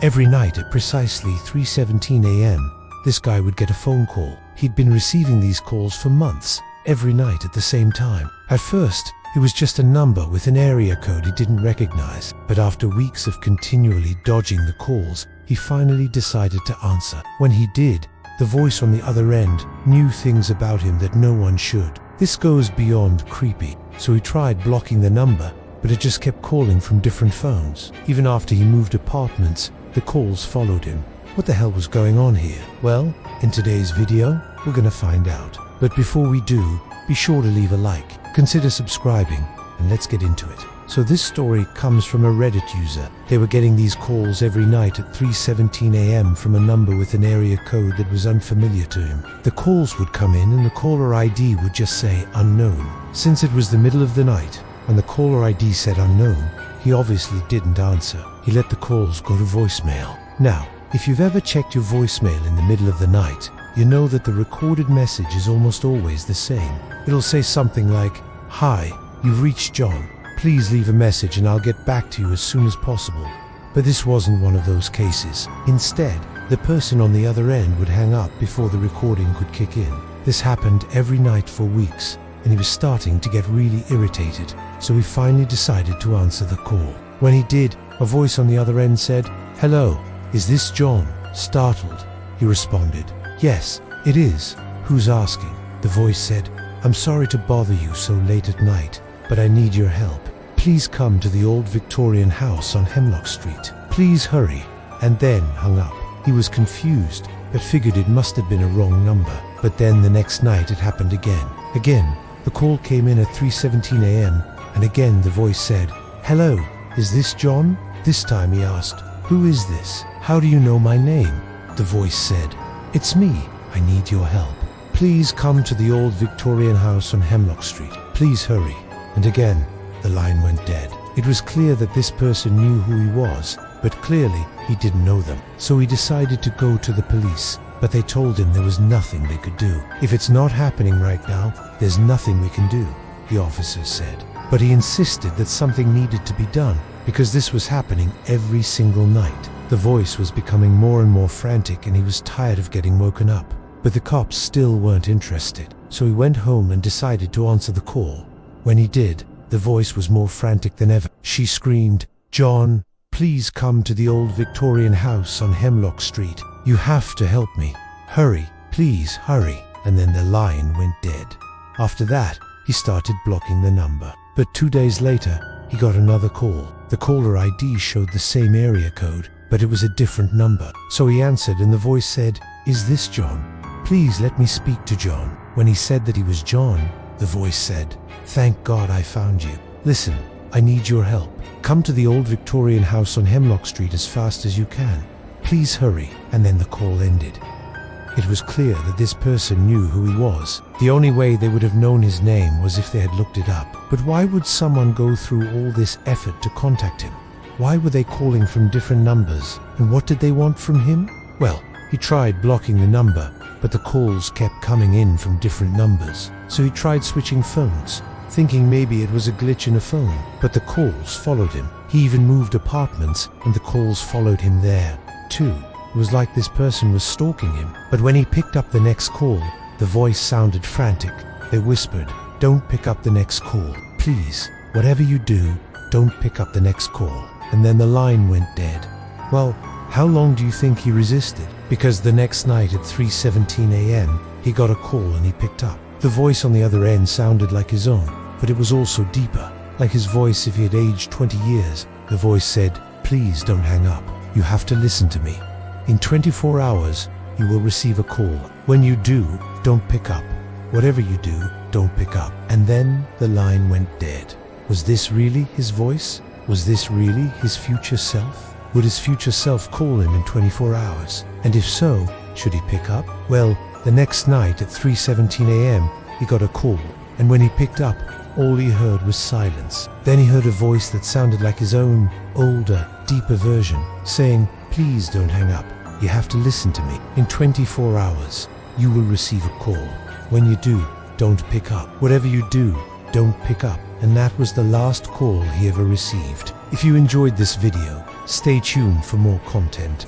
Every night at precisely 3:17 a.m., this guy would get a phone call. He'd been receiving these calls for months, every night at the same time. At first, it was just a number with an area code he didn't recognize, but after weeks of continually dodging the calls, he finally decided to answer. When he did, the voice on the other end knew things about him that no one should. This goes beyond creepy, so he tried blocking the number, but it just kept calling from different phones. Even after he moved apartments, the calls followed him. What the hell was going on here? Well, in today's video, we're gonna find out. But before we do, be sure to leave a like, consider subscribing, and let's get into it. So this story comes from a Reddit user. They were getting these calls every night at 3:17 a.m. from a number with an area code that was unfamiliar to him. The calls would come in and the caller ID would just say unknown. Since it was the middle of the night and the caller ID said unknown, he obviously didn't answer. He let the calls go to voicemail. Now, if you've ever checked your voicemail in the middle of the night, you know that the recorded message is almost always the same. It'll say something like, "Hi, you've reached John. Please leave a message and I'll get back to you as soon as possible." But this wasn't one of those cases. Instead, the person on the other end would hang up before the recording could kick in. This happened every night for weeks, and he was starting to get really irritated, so he finally decided to answer the call. When he did, a voice on the other end said, "Hello, is this John?" Startled, he responded, "Yes, it is. Who's asking?" The voice said, "I'm sorry to bother you so late at night, but I need your help. Please come to the old Victorian house on Hemlock Street. Please hurry," and then hung up. He was confused, but figured it must have been a wrong number. But then the next night it happened again. Again, the call came in at 3:17 a.m., and again the voice said, "Hello, is this John?" This time he asked, "Who is this? How do you know my name?" The voice said, "It's me. I need your help. Please come to the old Victorian house on Hemlock Street. Please hurry." And again, the line went dead. It was clear that this person knew who he was, but clearly he didn't know them. So he decided to go to the police, but they told him there was nothing they could do. "If it's not happening right now, there's nothing we can do," the officers said. But he insisted that something needed to be done, because this was happening every single night. The voice was becoming more and more frantic, and he was tired of getting woken up. But the cops still weren't interested, so he went home and decided to answer the call. When he did, the voice was more frantic than ever. She screamed, "John, please come to the old Victorian house on Hemlock Street. You have to help me. Hurry, please hurry." And then the line went dead. After that, he started blocking the number. But 2 days later, he got another call. The caller ID showed the same area code, but it was a different number. So he answered and the voice said, "Is this John? Please let me speak to John." When he said that he was John, the voice said, "Thank God I found you. Listen, I need your help. Come to the old Victorian house on Hemlock Street as fast as you can. Please hurry." And then the call ended. It was clear that this person knew who he was. The only way they would have known his name was if they had looked it up. But why would someone go through all this effort to contact him? Why were they calling from different numbers? And what did they want from him? Well, he tried blocking the number, but the calls kept coming in from different numbers. So he tried switching phones, thinking maybe it was a glitch in a phone. But the calls followed him. He even moved apartments, and the calls followed him there, too. It was like this person was stalking him. But when he picked up the next call, the voice sounded frantic. They whispered, "Don't pick up the next call. Please, whatever you do, don't pick up the next call." And then the line went dead. Well, how long do you think he resisted? Because the next night at 3:17 a.m., he got a call and he picked up. The voice on the other end sounded like his own, but it was also deeper, like his voice if he had aged 20 years. The voice said, "Please don't hang up. You have to listen to me. In 24 hours, you will receive a call. When you do, don't pick up. Whatever you do, don't pick up." And then the line went dead. Was this really his voice? Was this really his future self? Would his future self call him in 24 hours? And if so, should he pick up? Well, the next night at 3:17 a.m., he got a call, and when he picked up, all he heard was silence. Then he heard a voice that sounded like his own, older, deeper version, saying, "Please don't hang up. You have to listen to me. In 24 hours, you will receive a call. When you do, don't pick up. Whatever you do, don't pick up." And that was the last call he ever received. If you enjoyed this video, Stay tuned for more content.